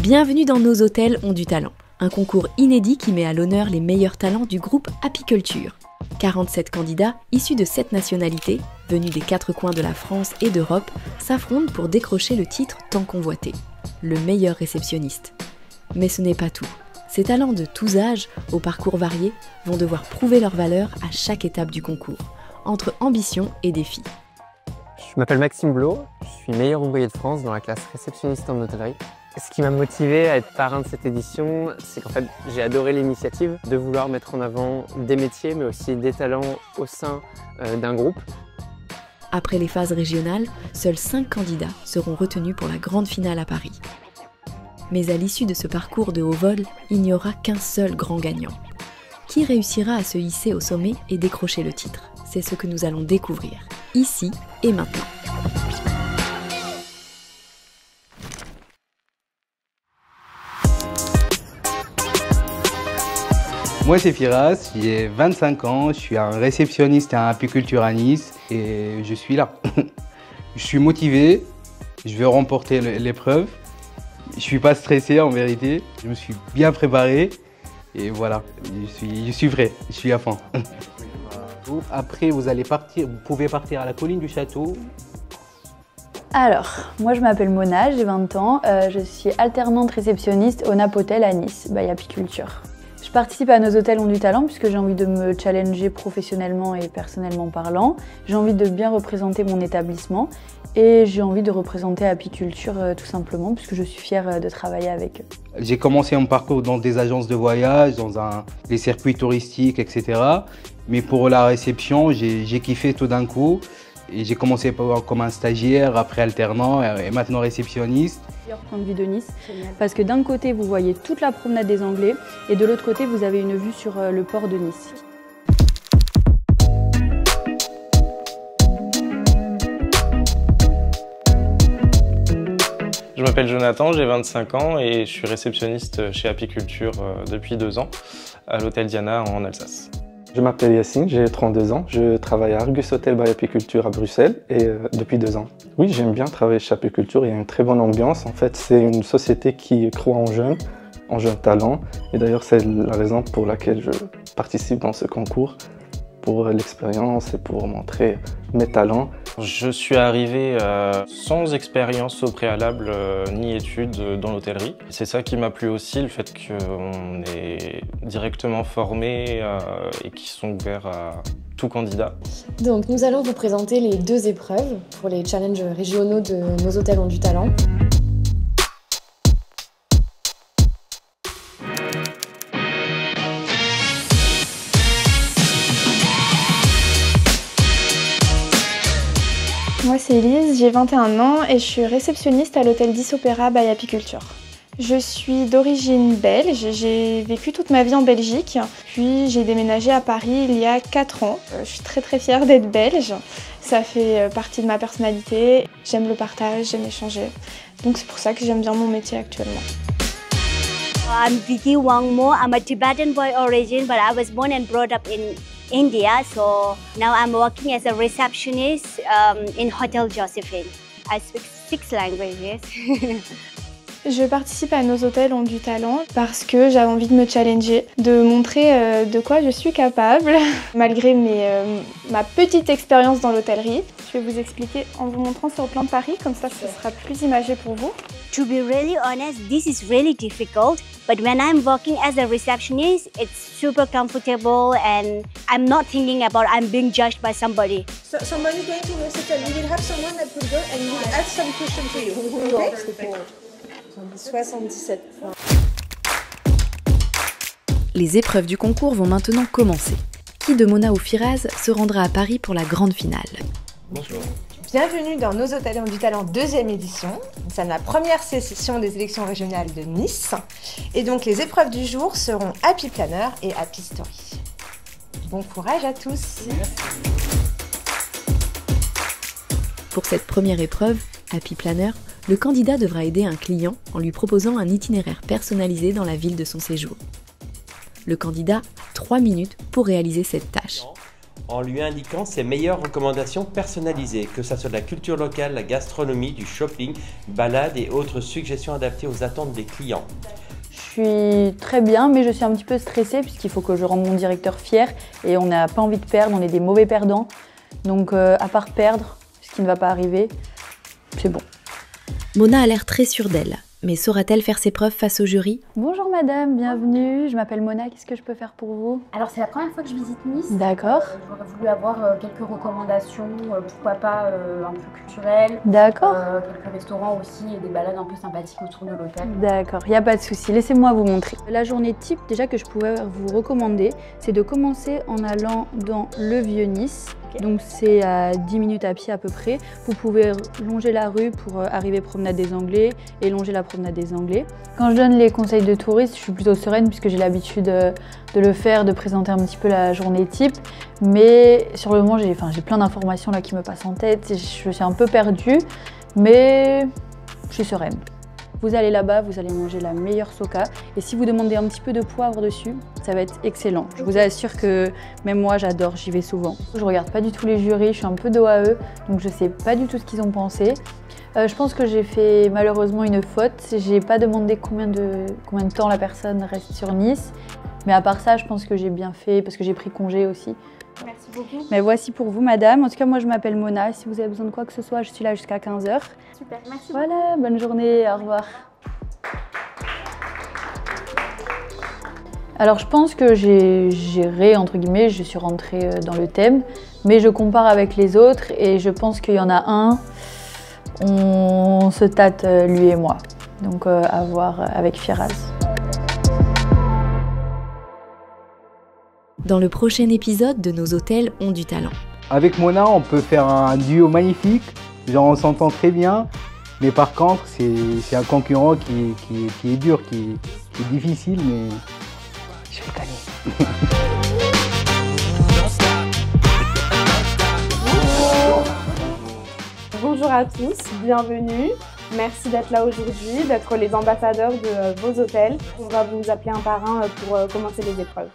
Bienvenue dans Nos hôtels ont du talent, un concours inédit qui met à l'honneur les meilleurs talents du groupe Apiculture. 47 candidats issus de 7 nationalités, venus des 4 coins de la France et d'Europe, s'affrontent pour décrocher le titre tant convoité, le meilleur réceptionniste. Mais ce n'est pas tout. Ces talents de tous âges, au parcours varié, vont devoir prouver leur valeur à chaque étape du concours, entre ambition et défi. Je m'appelle Maxime Blot, je suis meilleur ouvrier de France dans la classe réceptionniste en hôtellerie. Ce qui m'a motivé à être parrain de cette édition, c'est qu'en fait j'ai adoré l'initiative de vouloir mettre en avant des métiers mais aussi des talents au sein d'un groupe. Après les phases régionales, seuls 5 candidats seront retenus pour la grande finale à Paris. Mais à l'issue de ce parcours de haut vol, il n'y aura qu'un seul grand gagnant. Qui réussira à se hisser au sommet et décrocher le titre? C'est ce que nous allons découvrir, ici et maintenant. Moi c'est Firas, j'ai 25 ans, je suis un réceptionniste à Apiculture à Nice et je suis là. Je suis motivé, je veux remporter l'épreuve. Je suis pas stressé en vérité, je me suis bien préparé et voilà, je suis prêt, je suis à fond. Après vous pouvez partir à la colline du château. Alors, moi je m'appelle Mona, j'ai 20 ans, je suis alternante réceptionniste au Nap Hotel à Nice, by Apiculture. Je participe à Nos hôtels ont du talent puisque j'ai envie de me challenger professionnellement et personnellement parlant. J'ai envie de bien représenter mon établissement et j'ai envie de représenter Apiculture tout simplement puisque je suis fière de travailler avec eux. J'ai commencé mon parcours dans des agences de voyage, dans des circuits touristiques, etc. Mais pour la réception, j'ai kiffé tout d'un coup. Et j'ai commencé comme un stagiaire, après alternant et maintenant réceptionniste. Meilleur point de vue de Nice, parce que d'un côté vous voyez toute la promenade des Anglais et de l'autre côté vous avez une vue sur le port de Nice. Je m'appelle Jonathan, j'ai 25 ans et je suis réceptionniste chez Apiculture depuis 2 ans à l'hôtel Diana en Alsace. Je m'appelle Yacine, j'ai 32 ans, je travaille à Argus Hotel by Apiculture à Bruxelles et depuis 2 ans. Oui, j'aime bien travailler chez Apiculture, il y a une très bonne ambiance. En fait, c'est une société qui croit en jeunes talents. Et d'ailleurs, c'est la raison pour laquelle je participe dans ce concours, pour l'expérience et pour montrer mes talents. Je suis arrivé sans expérience au préalable ni études dans l'hôtellerie. C'est ça qui m'a plu aussi, le fait qu'on est directement formé et qui sont ouverts à tout candidat. Donc nous allons vous présenter les 2 épreuves pour les challenges régionaux de Nos hôtels ont du talent. Moi c'est Elise, j'ai 21 ans et je suis réceptionniste à l'hôtel 10 Opéra by Apiculture. Je suis d'origine belge, j'ai vécu toute ma vie en Belgique, puis j'ai déménagé à Paris il y a 4 ans. Je suis très fière d'être belge, ça fait partie de ma personnalité. J'aime le partage, j'aime échanger, donc c'est pour ça que j'aime bien mon métier actuellement. I'm Vicky Wangmo, I'm a Tibetan boy origin, but I was born and brought up in India, so now I'm working as a receptionist in Hotel Josephine. I speak 6 languages. Je participe à Nos hôtels ont du talent parce que j'avais envie de me challenger, de montrer de quoi je suis capable, malgré ma petite expérience dans l'hôtellerie. Je vais vous expliquer en vous montrant sur le plan de Paris, comme ça ce sera plus imagé pour vous. To be really honest, this is really difficult, but when I'm working as a receptionist, it's super comfortable and I'm not thinking about I'm being judged by somebody. So somebody's going to reception, we will have someone that will go and will ask some questions to you. Okay? 77 points. Les épreuves du concours vont maintenant commencer. Qui de Mona ou Firaz se rendra à Paris pour la grande finale? Bonjour. Bienvenue dans Nos hôtels ont du talent 2e édition. Nous sommes la première session des élections régionales de Nice. Et donc les épreuves du jour seront Happy Planner et Happy Story. Bon courage à tous. Pour cette première épreuve, Happy Planner, le candidat devra aider un client en lui proposant un itinéraire personnalisé dans la ville de son séjour. Le candidat a 3 minutes pour réaliser cette tâche. en lui indiquant ses meilleures recommandations personnalisées, que ce soit de la culture locale, la gastronomie, du shopping, balades et autres suggestions adaptées aux attentes des clients. Je suis très bien, mais je suis un petit peu stressée puisqu'il faut que je rende mon directeur fier et on n'a pas envie de perdre, on est des mauvais perdants. Donc à part perdre, ce qui ne va pas arriver, c'est bon. Mona a l'air très sûre d'elle, mais saura-t-elle faire ses preuves face au jury? Bonjour madame, bienvenue, je m'appelle Mona, qu'est-ce que je peux faire pour vous? Alors c'est la première fois que je visite Nice. D'accord. J'aurais voulu avoir quelques recommandations, pourquoi pas un peu culturelles. D'accord. Quelques restaurants aussi et des balades un peu sympathiques autour de l'hôtel. D'accord, il n'y a pas de souci, laissez-moi vous montrer. La journée type déjà que je pouvais vous recommander, c'est de commencer en allant dans le Vieux-Nice. Donc c'est à 10 minutes à pied à peu près. Vous pouvez longer la rue pour arriver promenade des Anglais et longer la promenade des Anglais. Quand je donne les conseils de touristes, je suis plutôt sereine puisque j'ai l'habitude de le faire, de présenter un petit peu la journée type. Mais sur le moment, j'ai plein d'informations là qui me passent en tête. Je suis un peu perdue, mais je suis sereine. Vous allez là-bas, vous allez manger la meilleure soca. Et si vous demandez un petit peu de poivre dessus, ça va être excellent. Je vous assure que même moi, j'adore, j'y vais souvent. Je regarde pas du tout les jurys, je suis un peu dos à eux, donc je sais pas du tout ce qu'ils ont pensé. Je pense que j'ai fait malheureusement une faute. J'ai pas demandé combien de temps la personne reste sur Nice. Mais à part ça, je pense que j'ai bien fait parce que j'ai pris congé aussi. Merci beaucoup. Mais voici pour vous, madame. En tout cas, moi, je m'appelle Mona. Si vous avez besoin de quoi que ce soit, je suis là jusqu'à 15 h. Super, merci. Voilà, bonne journée, au revoir. Alors, je pense que j'ai géré, entre guillemets, je suis rentrée dans le thème, mais je compare avec les autres et je pense qu'il y en a un, on se tâte, lui et moi. Donc, à voir avec Firas. Dans le prochain épisode de Nos hôtels ont du talent. Avec Mona, on peut faire un duo magnifique, genre on s'entend très bien, mais par contre, c'est un concurrent qui est dur, qui est difficile, mais je vais gagner. Bonjour à tous, bienvenue. Merci d'être là aujourd'hui, d'être les ambassadeurs de vos hôtels. On va vous appeler un par un pour commencer les épreuves.